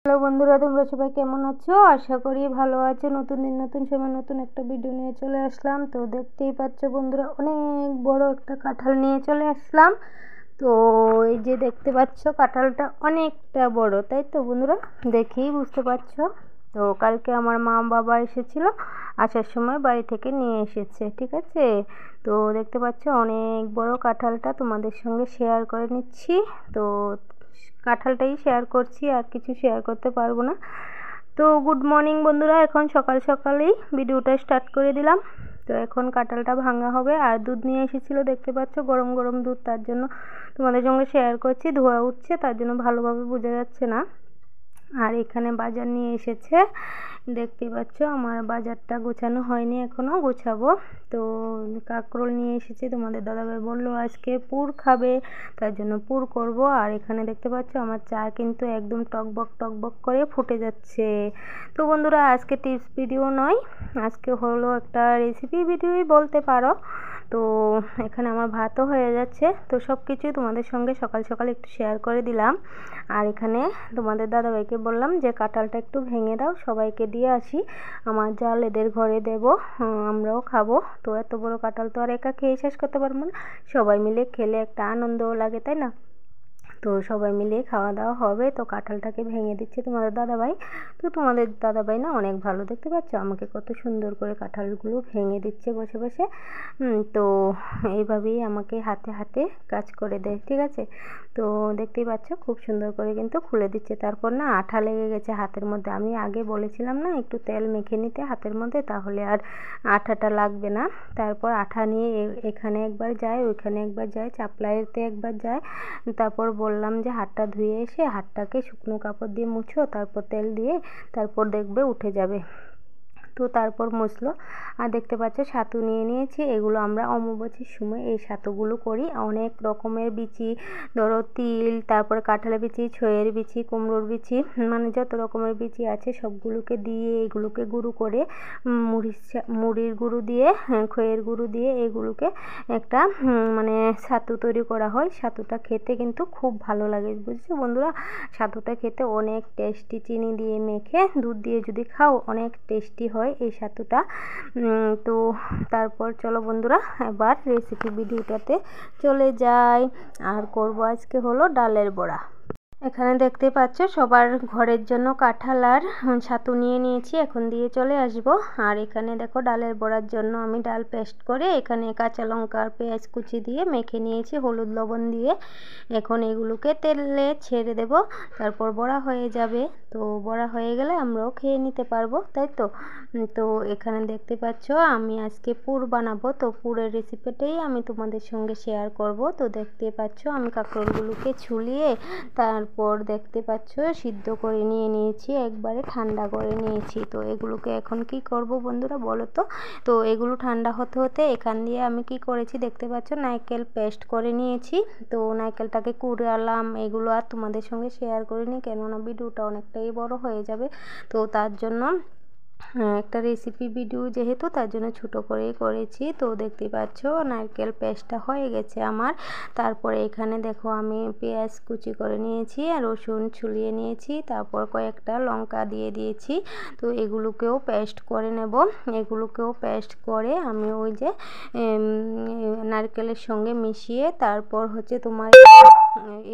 Hello বন্ধুরা, তোমরা সবাই কেমন আছো? আশা করি ভালো আছো। নতুন দিন নতুন সময় নতুন একটা ভিডিও নিয়ে চলে আসলাম। তো দেখতেই পাচ্ছ বন্ধুরা, অনেক বড় একটা কাঁঠাল নিয়ে চলে আসলাম। তো এই যে দেখতে পাচ্ছ, কাঁঠালটা অনেকটা বড়, তাই তো বন্ধুরা? দেখেই বুঝতে পারছো। তো কালকে আমার মা বাবা এসেছিল, আসার সময় বাড়ি থেকে নিয়ে এসেছে, ঠিক আছে? তো দেখতে পাচ্ছ অনেক বড় কাঁঠালটা তোমাদের সঙ্গে শেয়ার করে নিচ্ছি। তো কাঁঠালটাই শেয়ার করছি, আর কিছু শেয়ার করতে পারবো না। তো গুড মর্নিং বন্ধুরা, এখন সকাল সকালেই ভিডিওটা স্টার্ট করে দিলাম। তো এখন কাঁঠালটা ভাঙা হবে, আর দুধ নিয়ে এসেছিলো, দেখতে পাচ্ছ গরম গরম দুধ, তার জন্য তোমাদের সঙ্গে শেয়ার করছি। ধোয়া উঠছে, তার জন্য ভালোভাবে বোঝা যাচ্ছে না। আর এখানে বাজার নিয়ে এসেছে, দেখতে পাচ্ছ। আমার বাজারটা গোছানো হয়নি, এখনও গোছাবো। তো কাঁকরোল নিয়ে এসেছি, তোমাদের দাদাভাই বললো আজকে পুর খাবে, তার জন্য পুর করব। আর এখানে দেখতে পাচ্ছ আমার চা কিন্তু একদম টকবক টকবক করে ফুটে যাচ্ছে। তো বন্ধুরা, আজকে টিপস ভিডিও নয়, আজকে হলো একটা রেসিপি ভিডিওই বলতে পারো। তো এখানে আমার ভাতও হয়ে যাচ্ছে। তো সব কিছুই তোমাদের সঙ্গে সকাল সকাল একটু শেয়ার করে দিলাম। আর এখানে তোমাদের দাদাভাইকে বললাম যে কাঁঠালটা একটু ভেঙে দাও, সবাইকে দিয়ে আসি, আমার জাল এদের ঘরে দেবো, আমরাও খাবো। তো এত বড় কাঁঠাল তো আর একা খেয়ে শেষ করতে পারবো না, সবাই মিলে খেলে একটা আনন্দও লাগে, তাই না? তো সবাই মিলে খাওয়া দাওয়া হবে। তো কাঁঠালটাকে ভেঙে দিচ্ছে তোমাদের দাদাভাই। তো তোমাদের দাদাভাই না অনেক ভালো, দেখতে পাচ্ছ আমাকে কত সুন্দর করে কাঁঠালগুলো ভেঙে দিচ্ছে বসে বসে। তো এইভাবেই আমাকে হাতে হাতে কাজ করে দেয়, ঠিক আছে? তো দেখতেই পাচ্ছ খুব সুন্দর করে কিন্তু খুলে দিচ্ছে। তারপর না আঠা লেগে গেছে হাতের মধ্যে, আমি আগে বলেছিলাম না একটু তেল মেখে নিতে হাতের মধ্যে, তাহলে আর আঠাটা লাগবে না। তারপর আঠা নিয়ে এখানে একবার যায়, ওইখানে একবার যায়, চাপলাইতে একবার যায়। তারপর বললাম যে হাতটা ধুয়ে এসে হাতটাকে শুকনো কাপড় দিয়ে মুছো, তারপর তেল দিয়ে, তারপর দেখবে উঠে যাবে। তো তারপর মুছলো। আর দেখতে পাচ্ছ ছাতু নিয়ে নিয়েছি, এগুলো আমরা অমাবস্যার সময় এই ছাতুগুলো করি। অনেক রকমের বিচি, ধরো তিল, তারপর কাঁঠালের বিচি, ছইয়ের বিচি, কুমড়োর বিচি, মানে যত রকমের বিচি আছে সবগুলোকে দিয়ে এগুলোকে গুঁড়ো করে মুড়ির গুঁড়ো দিয়ে, খইয়ের গুঁড়ো দিয়ে এগুলোকে একটা মানে ছাতু তৈরি করা হয়। ছাতুটা খেতে কিন্তু খুব ভালো লাগে, বুঝছো বন্ধুরা? ছাতুটা খেতে অনেক টেস্টি, চিনি দিয়ে মেখে দুধ দিয়ে যদি খাও অনেক টেস্টি হয় এই ছাতুটা। তো তারপর চলো বন্ধুরা, এবার রেসিপি ভিডিওটাতে চলে যাই। আর করব আজকে হলো ডালের বড়া। এখানে দেখতে পাচ্ছ সবার ঘরের জন্য কাঁঠাল আর ছাতু নিয়ে নিয়েছি, এখন দিয়ে চলে আসব। আর এখানে দেখো ডালের বড়ার জন্য আমি ডাল পেস্ট করে এখানে কাঁচা লঙ্কা আর পেঁয়াজ কুচি দিয়ে মেখে নিয়েছি হলুদ লবণ দিয়ে। এখন এগুলোকে তেলে ছেড়ে দেব, তারপর বড়া হয়ে যাবে। তো বড়া হয়ে গেলে আমরাও খেয়ে নিতে পারবো, তাই তো? তো এখানে দেখতে পাচ্ছ আমি আজকে পুর বানাবো, তো পুরের রেসিপিটাই আমি তোমাদের সঙ্গে শেয়ার করব। তো দেখতে পাচ্ছ আমি কাঁকরোলগুলোকে ছুলিয়ে তারপর দেখতে পাচ্ছ সিদ্ধ করে নিয়ে নিয়েছি, একবারে ঠান্ডা করে নিয়েছি। তো এগুলোকে এখন কি করব বন্ধুরা বলো তো? তো এগুলো ঠান্ডা হতে হতে এখান দিয়ে আমি কি করেছি দেখতে পাচ্ছ, নারকেল পেস্ট করে নিয়েছি। তো নারকেলটাকে কুড়ালাম, এগুলো আর তোমাদের সঙ্গে শেয়ার করিনি, কেননা ভিডিওটা অনেকটাই বড় হয়ে যাবে। তো তার জন্য একটা রেসিপি ভিডিও যেহেতু, তার জন্য ছোটো করেই করেছি। তো দেখতে পাচ্ছ নারকেল পেস্টটা হয়ে গেছে আমার। তারপরে এখানে দেখো আমি পেঁয়াজ কুচি করে নিয়েছি আর রসুন ছুলিয়ে নিয়েছি, তারপর কয়েকটা লঙ্কা দিয়ে দিয়েছি। তো এগুলোকেও পেস্ট করে নেব। এগুলোকেও পেস্ট করে আমি ওই যে নারকেলের সঙ্গে মিশিয়ে তারপর হচ্ছে তোমার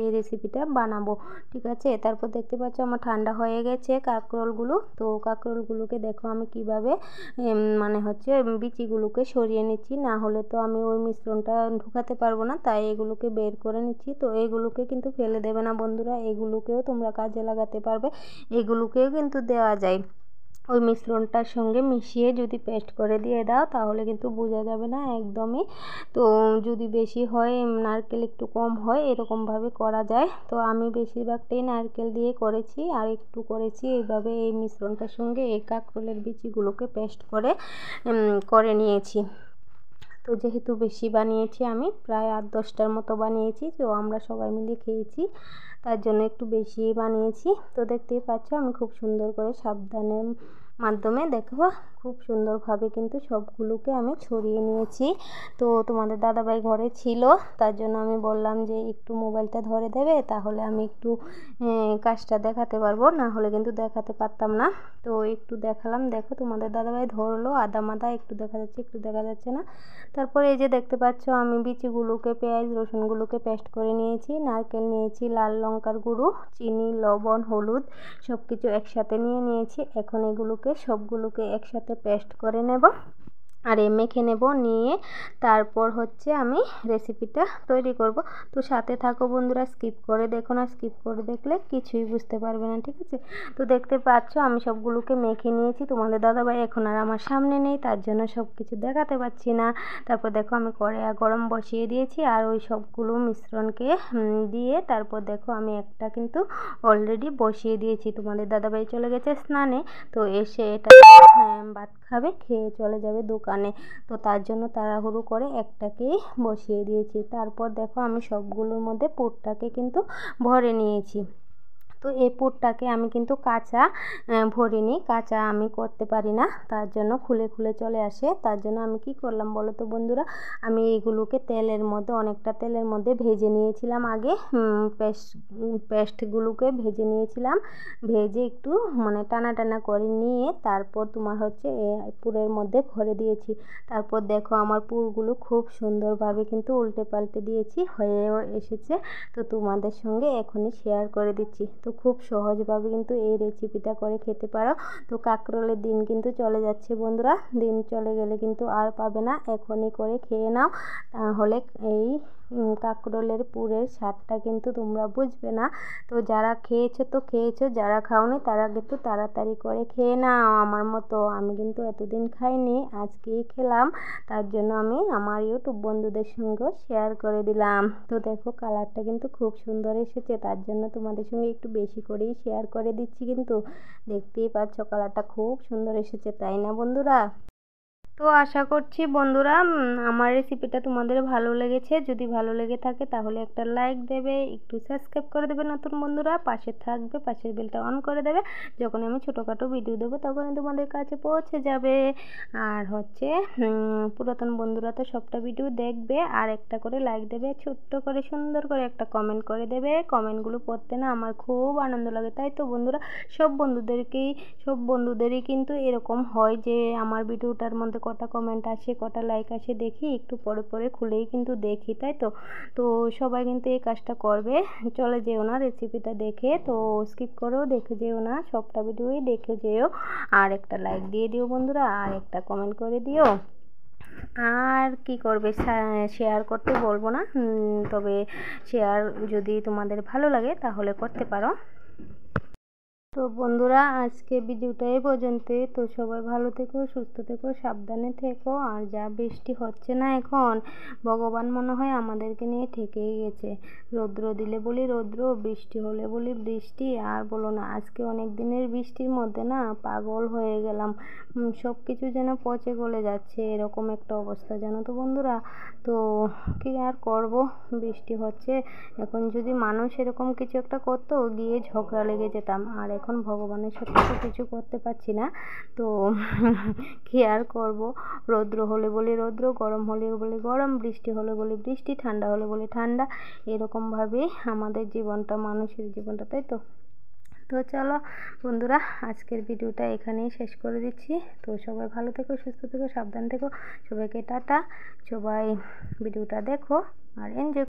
এই রেসিপিটা বানাবো, ঠিক আছে? তারপর দেখতে পাচ্ছ আমার ঠান্ডা হয়ে গেছে কাঁকরোলগুলো। তো কাঁকরোলগুলোকে দেখো আমি কিভাবে মানে হচ্ছে বিচিগুলোকে সরিয়ে নিচ্ছি, না হলে তো আমি ওই মিশ্রণটা ঢুকাতে পারবো না, তাই এগুলোকে বের করে নিচ্ছি। তো এগুলোকে কিন্তু ফেলে দেবে না বন্ধুরা, এগুলোকেও তোমরা কাজে লাগাতে পারবে, এগুলোকেও কিন্তু দেওয়া যায়। ওই মিশ্রণটার সঙ্গে মিশিয়ে যদি পেস্ট করে দিয়ে দাও তাহলে কিন্তু বোঝা যাবে না একদমই। তো যদি বেশি হয়, নারকেল একটু কম হয়, এরকমভাবে করা যায়। তো আমি বেশিরভাগটাই নারকেল দিয়ে করেছি, আর একটু করেছি এইভাবে এই মিশ্রণটার সঙ্গে এই কাঁকরোলের বিচিগুলোকে পেস্ট করে নিয়েছি। তো যেহেতু বেশি বানিয়েছি, আমি প্রায় 8-10টার মতো বানিয়েছি, তো আমরা সবাই মিলে খেয়েছি, তার জন্য একটু বেশি বানিয়েছি। তো দেখতেই পাচ্ছ আমি খুব সুন্দর করে সাবধানে মাধ্যমে দেখো খুব সুন্দরভাবে কিন্তু সবগুলোকে আমি ছড়িয়ে নিয়েছি। তো তোমাদের দাদাভাই ঘরে ছিল, তার জন্য আমি বললাম যে একটু মোবাইলটা ধরে দেবে, তাহলে আমি একটু কাজটা দেখাতে পারবো, না হলে কিন্তু দেখাতে পারতাম না। তো একটু দেখালাম, দেখো তোমাদের দাদাভাই ধরলো, আদা মাদা একটু দেখা যাচ্ছে একটু দেখা যাচ্ছে না। তারপরে এই যে দেখতে পাচ্ছ আমি বিচিগুলোকে, পেঁয়াজ রসুনগুলোকে পেস্ট করে নিয়েছি, নারকেল নিয়েছি, লাল লঙ্কার গুঁড়ো, চিনি, লবণ, হলুদ সব কিছু একসাথে নিয়েছি। এখন এগুলোকে সবগুলোকে একসাথে পেস্ট করে নেব আর মেখে নেব, নিয়ে তারপর হচ্ছে আমি রেসিপিটা তৈরি করব। তো সাথে থাকো বন্ধুরা, স্কিপ করে দেখো না, স্কিপ করে দেখলে কিছুই বুঝতে পারবে না, ঠিক আছে? তো দেখতে পাচ্ছ আমি সবগুলোকে মেখে নিয়েছি। তোমাদের দাদাভাই এখন আর আমার সামনে নেই, তার জন্য সব কিছু দেখাতে পাচ্ছি না। তারপর দেখো আমি কড়াই গরম বসিয়ে দিয়েছি আর ওই সবগুলো মিশ্রণকে দিয়ে তারপর দেখো আমি একটা কিন্তু অলরেডি বসিয়ে দিয়েছি। তোমাদের দাদাভাই চলে গেছে স্নানে, তো এসে এটা ভাত খাবে, খেয়ে চলে যাবে দোকানে। তো তার জন্য তাড়াহুড়ো করে একটাকেই বসিয়ে দিয়েছি। তারপর দেখো আমি সবগুলোর মধ্যে পুরটাকে কিন্তু ভরে নিয়েছি। তো এই পুরটাকে আমি কিন্তু কাঁচা ভরিনি, কাঁচা আমি করতে পারি না, তার জন্য খুলে খুলে চলে আসে। তার জন্য আমি কি করলাম বলো তো বন্ধুরা, আমি এইগুলোকে তেলের মধ্যে, অনেকটা তেলের মধ্যে ভেজে নিয়েছিলাম আগে। পেস্টগুলোকে ভেজে নিয়েছিলাম, ভেজে একটু মানে টানা টানা করে নিয়ে তারপর তোমার হচ্ছে পুরের মধ্যে ভরে দিয়েছি। তারপর দেখো আমার পুরগুলো খুব সুন্দরভাবে কিন্তু উল্টে পাল্টে দিয়েছি, হয়েও এসেছে। তো তোমাদের সঙ্গে এখনই শেয়ার করে দিচ্ছি। তো খুব সহজভাবে কিন্তু এই রেসিপিটা করে খেতে পারো। তো কাঁকরোলের দিন কিন্তু চলে যাচ্ছে বন্ধুরা, দিন চলে গেলে কিন্তু আর পাবে না, এখনই করে খেয়ে নাও, তাহলে এই কাঁকরোলের পুরের স্বাদটা কিন্তু তোমরা বুঝবে না। তো যারা খেয়েছো তো খেয়েছো, যারা খাওনি তারা কিন্তু তাড়াতাড়ি করে খেয়ে নাও আমার মতো। আমি কিন্তু এতদিন খাইনি, আজকেই খেলাম, তার জন্য আমি আমার ইউটিউব বন্ধুদের সঙ্গেও শেয়ার করে দিলাম। তো দেখো কালারটা কিন্তু খুব সুন্দর এসেছে, তার জন্য তোমাদের সঙ্গে একটু বেশি করেই শেয়ার করে দিচ্ছি। কিন্তু দেখতেই পাচ্ছ কালারটা খুব সুন্দর এসেছে, তাই না বন্ধুরা? তো আশা করছি বন্ধুরা আমার রেসিপিটা তোমাদের ভালো লেগেছে। যদি ভালো লেগে থাকে তাহলে একটা লাইক দেবে, একটু সাবস্ক্রাইব করে দেবে নতুন বন্ধুরা, পাশে থাকবে, পাশের বেলটা অন করে দেবে, যখন আমি ছোটোখাটো ভিডিও দেবো তখনই তোমাদের কাছে পৌঁছে যাবে। আর হচ্ছে পুরাতন বন্ধুরা তো সবটা ভিডিও দেখবে, আর একটা করে লাইক দেবে, ছোট্ট করে সুন্দর করে একটা কমেন্ট করে দেবে। কমেন্টগুলো পড়তে না আমার খুব আনন্দ লাগে, তাই তো বন্ধুরা সব বন্ধুদেরই কিন্তু এরকম হয় যে আমার ভিডিওটার মধ্যে কটা কমেন্ট আসে, কটা লাইক আসে দেখি, একটু পরে পরে খুলেই কিন্তু দেখি, তাই তো? তো সবাই কিন্তু এই কাজটা করবে, চলে যেও না রেসিপিটা দেখে, তো স্কিপ করেও দেখে যেও না, সবটা ভিডিওই দেখে যেও। আর একটা লাইক দিয়ে দিও বন্ধুরা, আর একটা কমেন্ট করে দিও। আর কি করবে, শেয়ার করতে বলবো না, তবে শেয়ার যদি তোমাদের ভালো লাগে তাহলে করতে পারো। তো বন্ধুরা আজকে ভিডিওটা এই পর্যন্তই। তো সবাই ভালো থেকো, সুস্থ থেকো, সাবধানে থেকো। আর যা বৃষ্টি হচ্ছে না এখন, ভগবান মনে হয় আমাদেরকে নিয়ে ঠেকেই গেছে। রৌদ্র দিলে বলি রৌদ্র, বৃষ্টি হলে বলি বৃষ্টি, আর বলো না, আজকে অনেক দিনের বৃষ্টির মধ্যে না পাগল হয়ে গেলাম, সব কিছু যেন পচে গলে যাচ্ছে, এরকম একটা অবস্থা জানো তো বন্ধুরা। তো কি আর করব, বৃষ্টি হচ্ছে, এখন যদি মানুষ এরকম কিছু একটা করতো গিয়ে ঝগড়া লেগে যেতাম, আর এখন ভগবানের সাথে তো কিছু করতে পারছি না। তো কি আর করব, রৌদ্র হলে বলি রৌদ্র, গরম হলে বলি গরম, বৃষ্টি হলে বলি বৃষ্টি, ঠান্ডা হলে বলি ঠান্ডা, এরকমভাবেই আমাদের জীবনটা, মানুষের জীবনটা, তাই তো? তো চলো বন্ধুরা আজকের ভিডিওটা এখানেই শেষ করে দিচ্ছি। তো সবাই ভালো থেকো, সুস্থ থেকো, সাবধান থেকো, সবাইকে টাটা। সবাই ভিডিওটা দেখো আর এনজয়